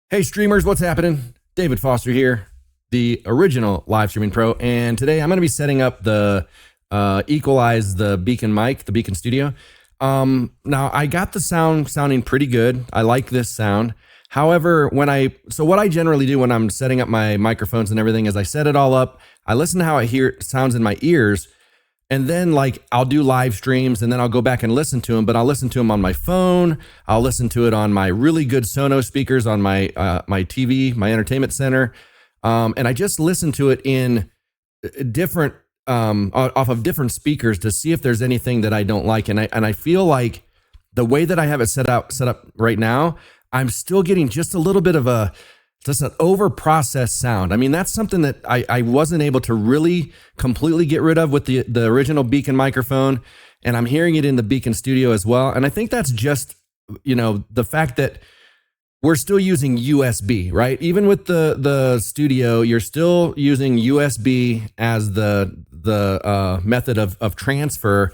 Hey streamers, what's happening? David Foster here, the original live streaming pro, and today I'm going to be setting up the equalize the Beacn mic, the Beacn Studio. Now I got the sound sounding pretty good. I like this sound. However, what I generally do when I'm setting up my microphones and everything is I set it all up. I listen to how it sounds in my ears. And then I'll do live streams and then I'll go back and listen to them, but I'll listen to them on my phone. I'll listen to it on my really good Sonos speakers on my my TV, my entertainment center. And I just listen to it in different, off of different speakers to see if there's anything that I don't like. And I feel like the way that I have it set up right now, I'm still getting just a little bit of just an over-processed sound. I mean, that's something that I wasn't able to really completely get rid of with the original Beacn microphone, and I'm hearing it in the Beacn Studio as well. And I think that's just, the fact that we're still using USB, right? Even with the Studio, you're still using USB as the method of transfer.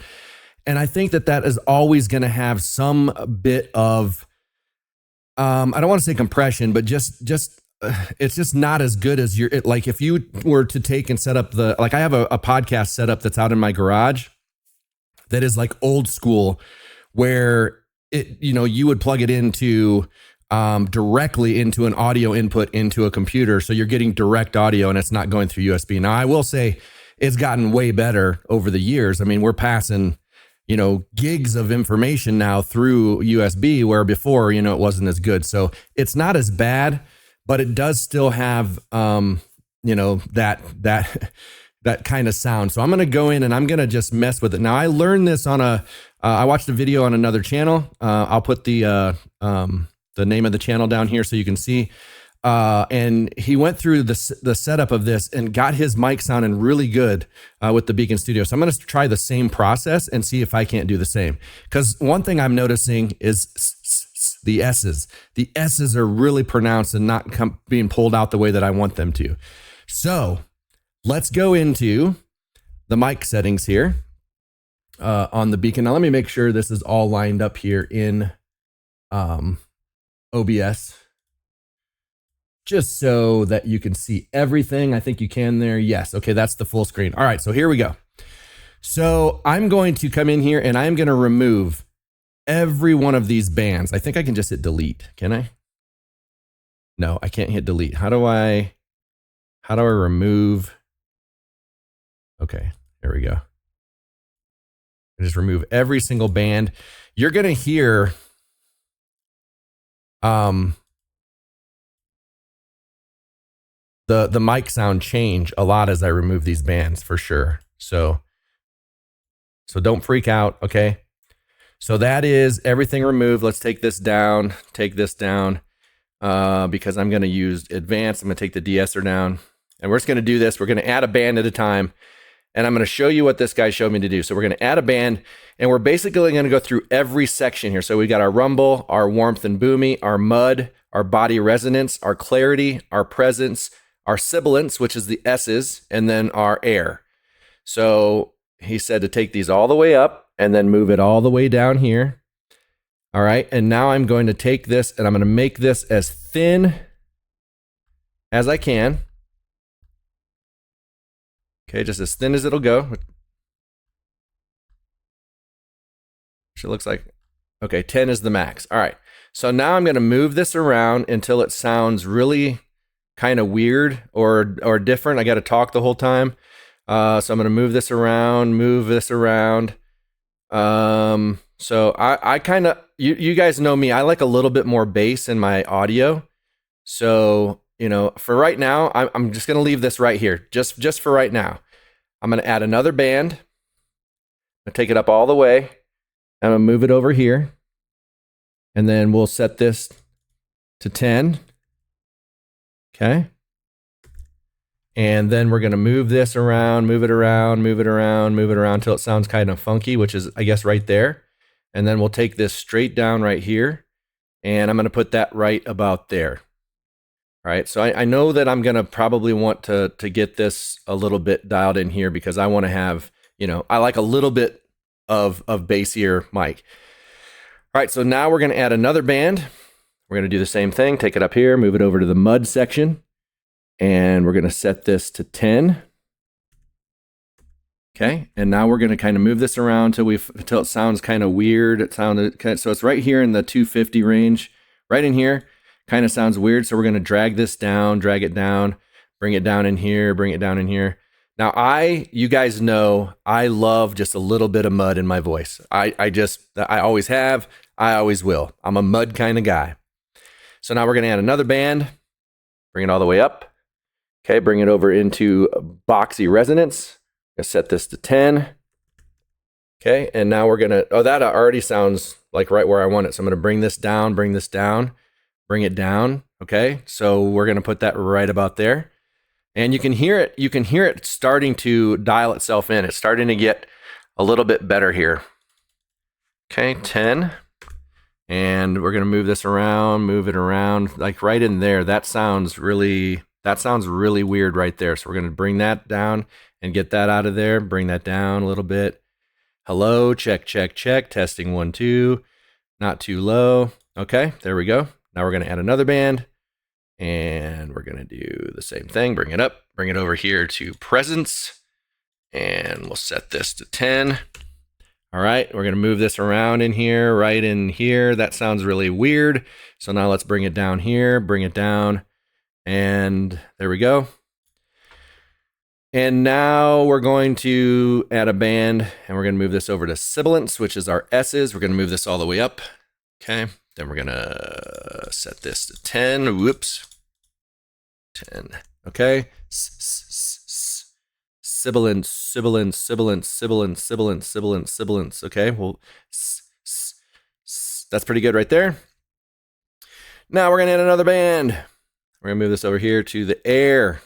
And I think that is always going to have some bit of, I don't want to say compression, but just it's just not as good as if you were to take and set up I have a podcast setup that's out in my garage that is like old school, where you would plug it into directly into an audio input into a computer. So you're getting direct audio and it's not going through USB. Now I will say it's gotten way better over the years. I mean, we're passing gigs of information now through USB, where before, it wasn't as good. So it's not as bad, but it does still have, that kind of sound. So I'm going to go in and I'm going to just mess with it. Now I learned this on I watched a video on another channel. I'll put the name of the channel down here so you can see. And he went through the setup of this and got his mic sounding really good with the Beacn Studio. So I'm going to try the same process and see if I can't do the same. Because one thing I'm noticing is the S's. The S's are really pronounced and not being pulled out the way that I want them to. So let's go into the mic settings here on the Beacn. Now let me make sure this is all lined up here in OBS, just so that you can see everything. I think you can there. Yes. Okay, that's the full screen. All right, so here we go. So I'm going to come in here and I'm going to remove every one of these bands. I think I can just hit delete. Can I? No, I can't hit delete. How do I remove? Okay, there we go. I just remove every single band. You're going to hear the mic sound change a lot as I remove these bands, for sure. So don't freak out, okay? So that is everything removed. Let's take this down, because I'm going to use advanced. I'm going to take the de-esser down, and we're just going to do this. We're going to add a band at a time, and I'm going to show you what this guy showed me to do. So we're going to add a band, and we're basically going to go through every section here. So we got our rumble, our warmth and boomy, our mud, our body resonance, our clarity, our presence, our sibilance, which is the S's, and then our air. So he said to take these all the way up and then move it all the way down here. All right, and now I'm going to take this and I'm going to make this as thin as I can. Okay, just as thin as it'll go. Which it looks like, okay, 10 is the max. All right, so now I'm going to move this around until it sounds really kind of weird or different. I got to talk the whole time. So I'm going to move this around. So I kind of, you guys know me, I like a little bit more bass in my audio. So, for right now, I'm just going to leave this right here. Just for right now. I'm going to add another band. I'll take it up all the way. I'm going to move it over here. And then we'll set this to 10. Okay. And then we're going to move this around, move it around until it sounds kind of funky, which is, I guess, right there. And then we'll take this straight down right here. And I'm going to put that right about there. All right. So I know that I'm going to probably want to get this a little bit dialed in here because I want to have, I like a little bit of bassier mic. All right. So now we're going to add another band. We're going to do the same thing. Take it up here, move it over to the mud section, and we're going to set this to 10. Okay, and now we're going to kind of move this around until it sounds kind of weird. So it's right here in the 250 range, right in here. Kind of sounds weird, so we're going to drag this down, drag it down, bring it down in here, bring it down in here. Now, you guys know I love just a little bit of mud in my voice. I always have, I always will. I'm a mud kind of guy. So now we're going to add another band, bring it all the way up. Okay, bring it over into boxy resonance. I'm going to set this to 10. Okay, and now we're going to, that already sounds like right where I want it. So I'm going to bring this down, bring it down. Okay, so we're going to put that right about there. And you can hear it starting to dial itself in. It's starting to get a little bit better here. Okay, 10. And we're going to move this around, move it around, like right in there. That sounds really weird right there. So we're going to bring that down and get that out of there. Bring that down a little bit. Hello, check, check, check. Testing 1, 2. Not too low. Okay, there we go. Now we're going to add another band. And we're going to do the same thing. Bring it up, bring it over here to presence. And we'll set this to 10. All right, we're going to move this around in here, right in here. That sounds really weird. So now let's bring it down here, bring it down. And there we go. And now we're going to add a band, and we're going to move this over to sibilance, which is our S's. We're going to move this all the way up. Okay, then we're going to set this to 10. Whoops. 10. Okay. Sibilance, sibilance, sibilance, sibilance, sibilance, sibilance, sibilance. Okay, well, that's pretty good right there. Now we're going to add another band. We're going to move this over here to the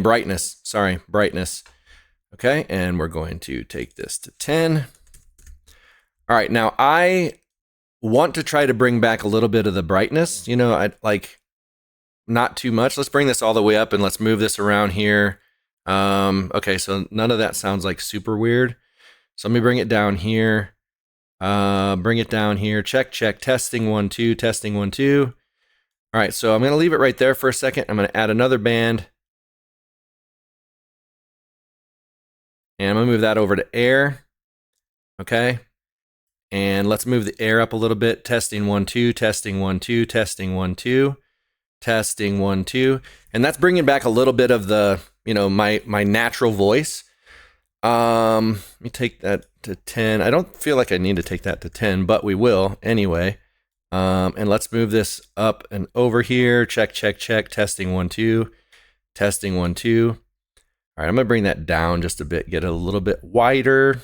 brightness. Sorry, brightness. Okay, and we're going to take this to 10. All right, now I want to try to bring back a little bit of the brightness. Not too much. Let's bring this all the way up and let's move this around here. Okay, so none of that sounds like super weird. So let me bring it down here. Bring it down here. Check, check. Testing 1, 2. Testing 1, 2. All right, so I'm going to leave it right there for a second. I'm going to add another band. And I'm going to move that over to air. Okay. And let's move the air up a little bit. Testing 1, 2. Testing 1, 2. Testing 1, 2. Testing 1, 2. And that's bringing back a little bit of the, my natural voice. Let me take that to 10. I don't feel like I need to take that to 10, but we will anyway. And let's move this up and over here. Check, check, check. Testing 1, 2. Testing 1, 2. All right, I'm going to bring that down just a bit, get it a little bit wider.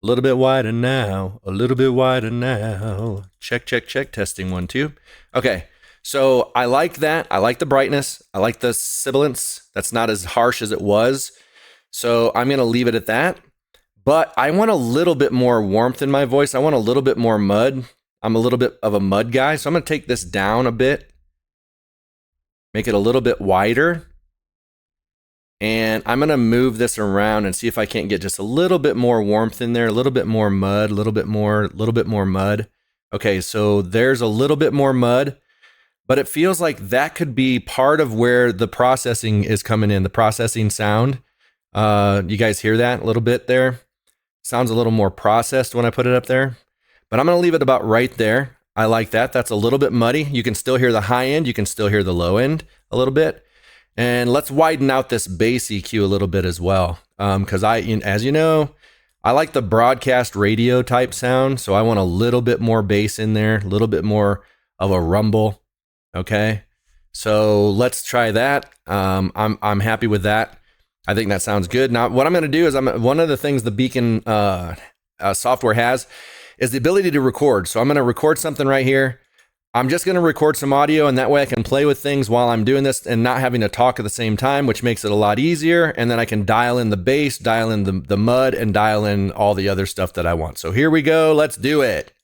A little bit wider now, a little bit wider now. Check, check, check, testing 1, 2. Okay, so I like that. I like the brightness. I like the sibilance. That's not as harsh as it was. So I'm going to leave it at that. But I want a little bit more warmth in my voice. I want a little bit more mud. I'm a little bit of a mud guy. So I'm going to take this down a bit. Make it a little bit wider. And I'm going to move this around and see if I can't get just a little bit more warmth in there, a little bit more mud, a little bit more mud. Okay, so there's a little bit more mud, but it feels like that could be part of where the processing is coming in, the processing sound. You guys hear that a little bit there? Sounds a little more processed when I put it up there, but I'm going to leave it about right there. I like that. That's a little bit muddy. You can still hear the high end. You can still hear the low end a little bit. And let's widen out this bass EQ a little bit as well. Because as you know, I like the broadcast radio type sound. So I want a little bit more bass in there, a little bit more of a rumble. Okay. So let's try that. I'm happy with that. I think that sounds good. Now, what I'm going to do is one of the things the Beacn software has is the ability to record. So I'm going to record something right here. I'm just going to record some audio, and that way I can play with things while I'm doing this and not having to talk at the same time, which makes it a lot easier. And then I can dial in the bass, dial in the mud, and dial in all the other stuff that I want. So here we go. Let's do it.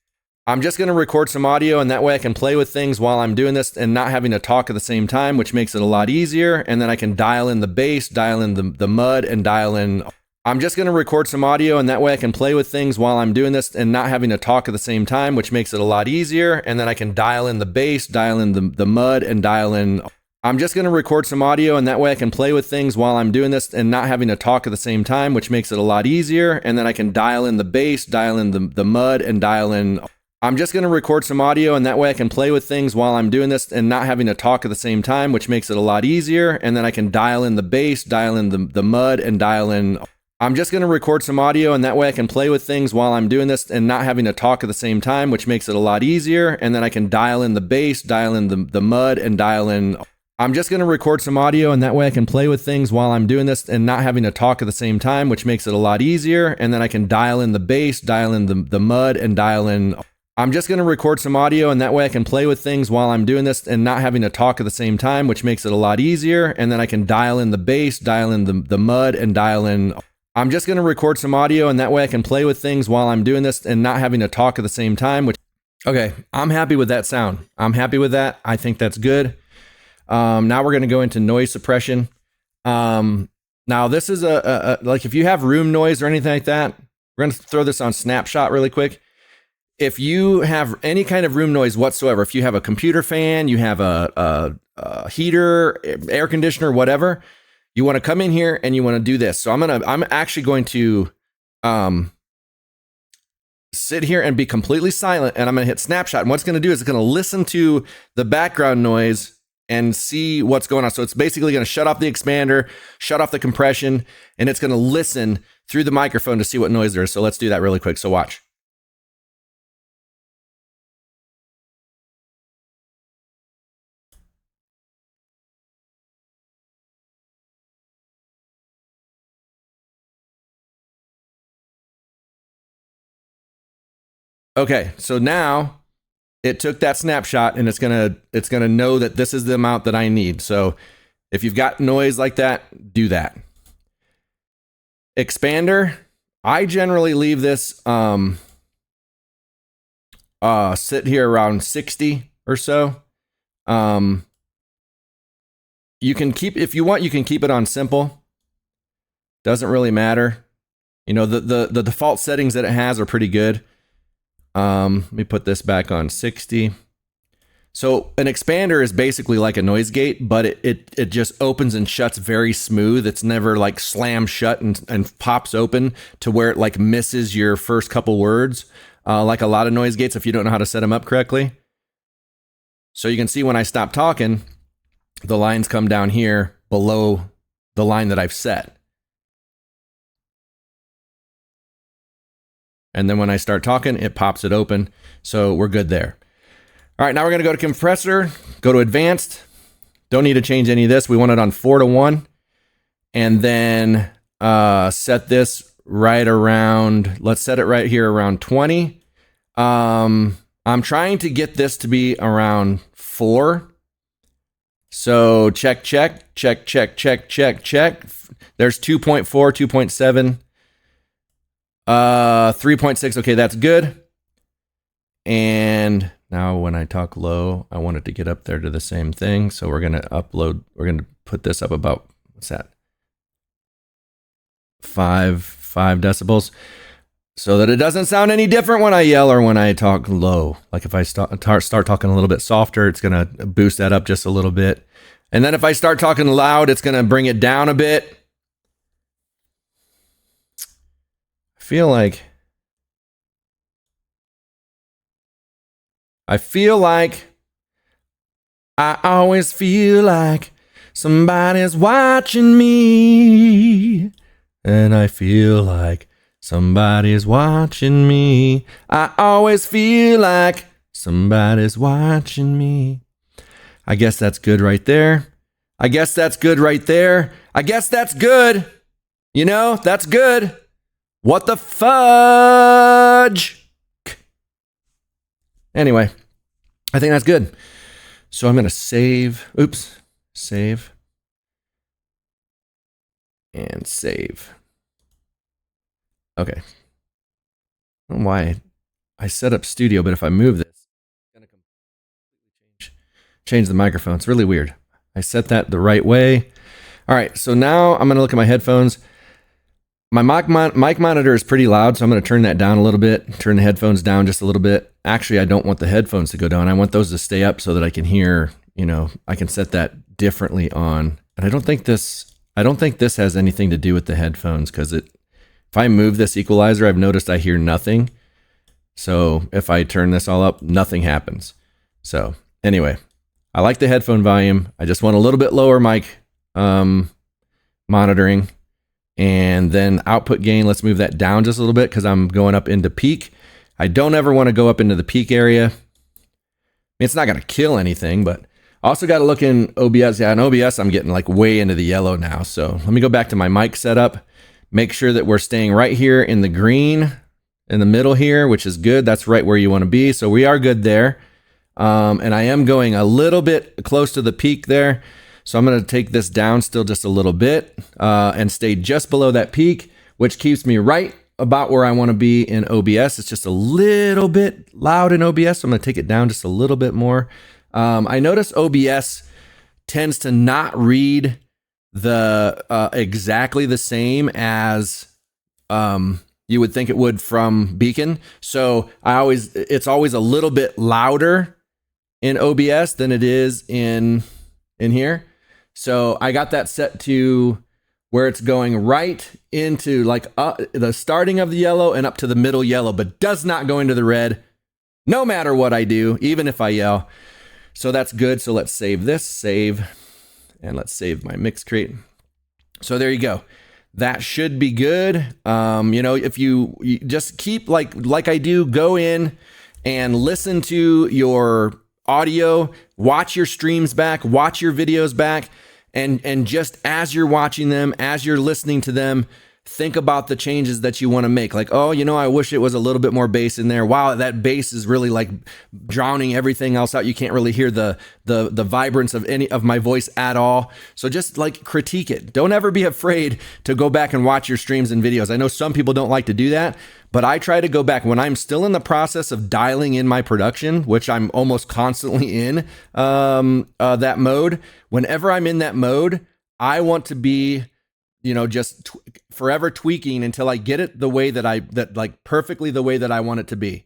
I'm just going to record some audio, and that way I can play with things while I'm doing this and not having to talk at the same time, which makes it a lot easier. And then I can dial in the bass, dial in the mud, and dial in I'm just going to record some audio, and that way I can play with things while I'm doing this and not having to talk at the same time, which makes it a lot easier. And then I can dial in the bass, dial in the mud, and dial in. I'm just going to record some audio, and that way I can play with things while I'm doing this and not having to talk at the same time, which makes it a lot easier. And then I can dial in the bass, dial in the mud, and dial in. I'm just going to record some audio, and that way I can play with things while I'm doing this and not having to talk at the same time, which makes it a lot easier. And then I can dial in the bass, dial in the mud, and dial in. I'm just going to record some audio, and that way I can play with things while I'm doing this and not having to talk at the same time, which makes it a lot easier. And then I can dial in the bass, dial in the mud, and dial in. I'm just going to record some audio, and that way I can play with things while I'm doing this and not having to talk at the same time, which makes it a lot easier. And then I can dial in the bass, dial in the mud, and dial in. I'm just going to record some audio, and that way I can play with things while I'm doing this and not having to talk at the same time, which makes it a lot easier. And then I can dial in the bass, dial in the mud, and dial in. I'm just going to record some audio, and that way I can play with things while I'm doing this and not having to talk at the same time. Okay, I'm happy with that sound. I'm happy with that. I think that's good. Now we're going to go into noise suppression. Now this is like if you have room noise or anything like that, we're going to throw this on snapshot really quick. If you have any kind of room noise whatsoever, if you have a computer fan, you have a heater, air conditioner, whatever, you want to come in here and you want to do this. So I'm actually going to sit here and be completely silent, and I'm going to hit snapshot. And what's going to do is it's going to listen to the background noise and see what's going on. So it's basically going to shut off the expander, shut off the compression, and it's going to listen through the microphone to see what noise there is. So let's do that really quick. So watch. Okay, so now it took that snapshot, and it's gonna know that this is the amount that I need. So if you've got noise like that, do that. Expander, I generally leave this sit here around 60 or so. You can keep, if you want, you can keep it on simple. Doesn't really matter. You know, the default settings that it has are pretty good. Let me put this back on 60. So an expander is basically like a noise gate, but it just opens and shuts very smooth. It's never like slam shut and pops open to where it like misses your first couple words, like a lot of noise gates if you don't know how to set them up correctly. So you can see when I stop talking, the lines come down here below the line that I've set. And then when I start talking, it pops it open. So we're good there. All right, now we're going to go to compressor, go to advanced. Don't need to change any of this. We want it on 4:1. And then set this right around, let's set it right here around 20. I'm trying to get this to be around 4. So check. There's 2.4, 2.7. 3.6. Okay, that's good. And now when I talk low, I want it to get up there to the same thing. So we're going to put this up about, what's that? 5 decibels, so that it doesn't sound any different when I yell or when I talk low. Like if I start talking a little bit softer, it's going to boost that up just a little bit. And then if I start talking loud, it's going to bring it down a bit. I feel like I always feel like somebody's watching me. And I feel like somebody's watching me. I always feel like somebody's watching me. I guess that's good right there. I guess that's good right there. I guess that's good. You know, that's good. What the fudge? Anyway, I think that's good. So I'm going to save. Oops. Save. And save. Okay. I don't know why I set up Studio, but if I move this, it's going to completely change the microphone. It's really weird. I set that the right way. All right, so now I'm going to look at my headphones. my mic monitor is pretty loud, so I'm going to turn that down a little bit, turn the headphones down just a little bit. Actually, I don't want the headphones to go down. I want those to stay up so that I can hear, I can set that differently on. And I don't think this has anything to do with the headphones, because if I move this equalizer, I've noticed I hear nothing. So if I turn this all up, nothing happens. So anyway, I like the headphone volume. I just want a little bit lower mic monitoring. And then output gain, let's move that down just a little bit because I'm going up into peak. I don't ever want to go up into the peak area. It's not going to kill anything, but also got to look in OBS. Yeah, in OBS, I'm getting like way into the yellow now. So let me go back to my mic setup. Make sure that we're staying right here in the green in the middle here, which is good. That's right where you want to be. So we are good there. And I am going a little bit close to the peak there. So I'm going to take this down still just a little bit and stay just below that peak, which keeps me right about where I want to be in OBS. It's just a little bit loud in OBS, so I'm going to take it down just a little bit more. I notice OBS tends to not read the exactly the same as you would think it would from Beacn. So it's always a little bit louder in OBS than it is in here. So I got that set to where it's going right into like the starting of the yellow and up to the middle yellow, but does not go into the red no matter what I do, even if I yell. So that's good. So let's save this, and let's save my mix crate. So there you go. That should be good. If you just keep like I do, go in and listen to your audio, watch your streams back, watch your videos back, and just as you're watching them, as you're listening to them, think about the changes that you want to make. Like, oh, I wish it was a little bit more bass in there. Wow, that bass is really like drowning everything else out. You can't really hear the vibrance of any of my voice at all. So just like critique it. Don't ever be afraid to go back and watch your streams and videos. I know some people don't like to do that, but I try to go back when I'm still in the process of dialing in my production, which I'm almost constantly in that mode. Whenever I'm in that mode, I want to be just forever tweaking until I get it the way that perfectly the way that I want it to be.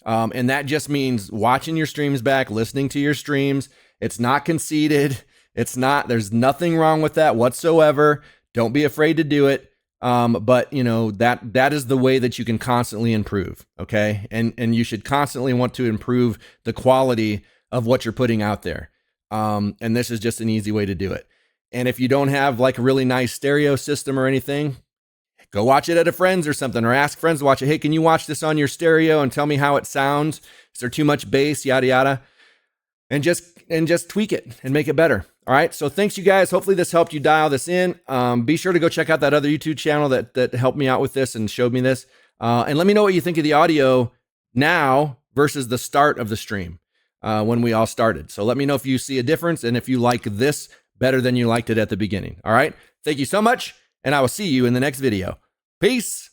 And that just means watching your streams back, listening to your streams. It's not conceited. There's nothing wrong with that whatsoever. Don't be afraid to do it. But that is the way that you can constantly improve. Okay. And you should constantly want to improve the quality of what you're putting out there. And this is just an easy way to do it. And if you don't have like a really nice stereo system or anything, go watch it at a friend's or something, or ask friends to watch it. Hey, can you watch this on your stereo and tell me how it sounds? Is there too much bass? Yada, yada. And just tweak it and make it better. All right. So thanks you guys. Hopefully this helped you dial this in. Be sure to go check out that other YouTube channel that helped me out with this and showed me this. And let me know what you think of the audio now versus the start of the stream when we all started. So let me know if you see a difference and if you like this better than you liked it at the beginning. All right. Thank you so much. And I will see you in the next video. Peace.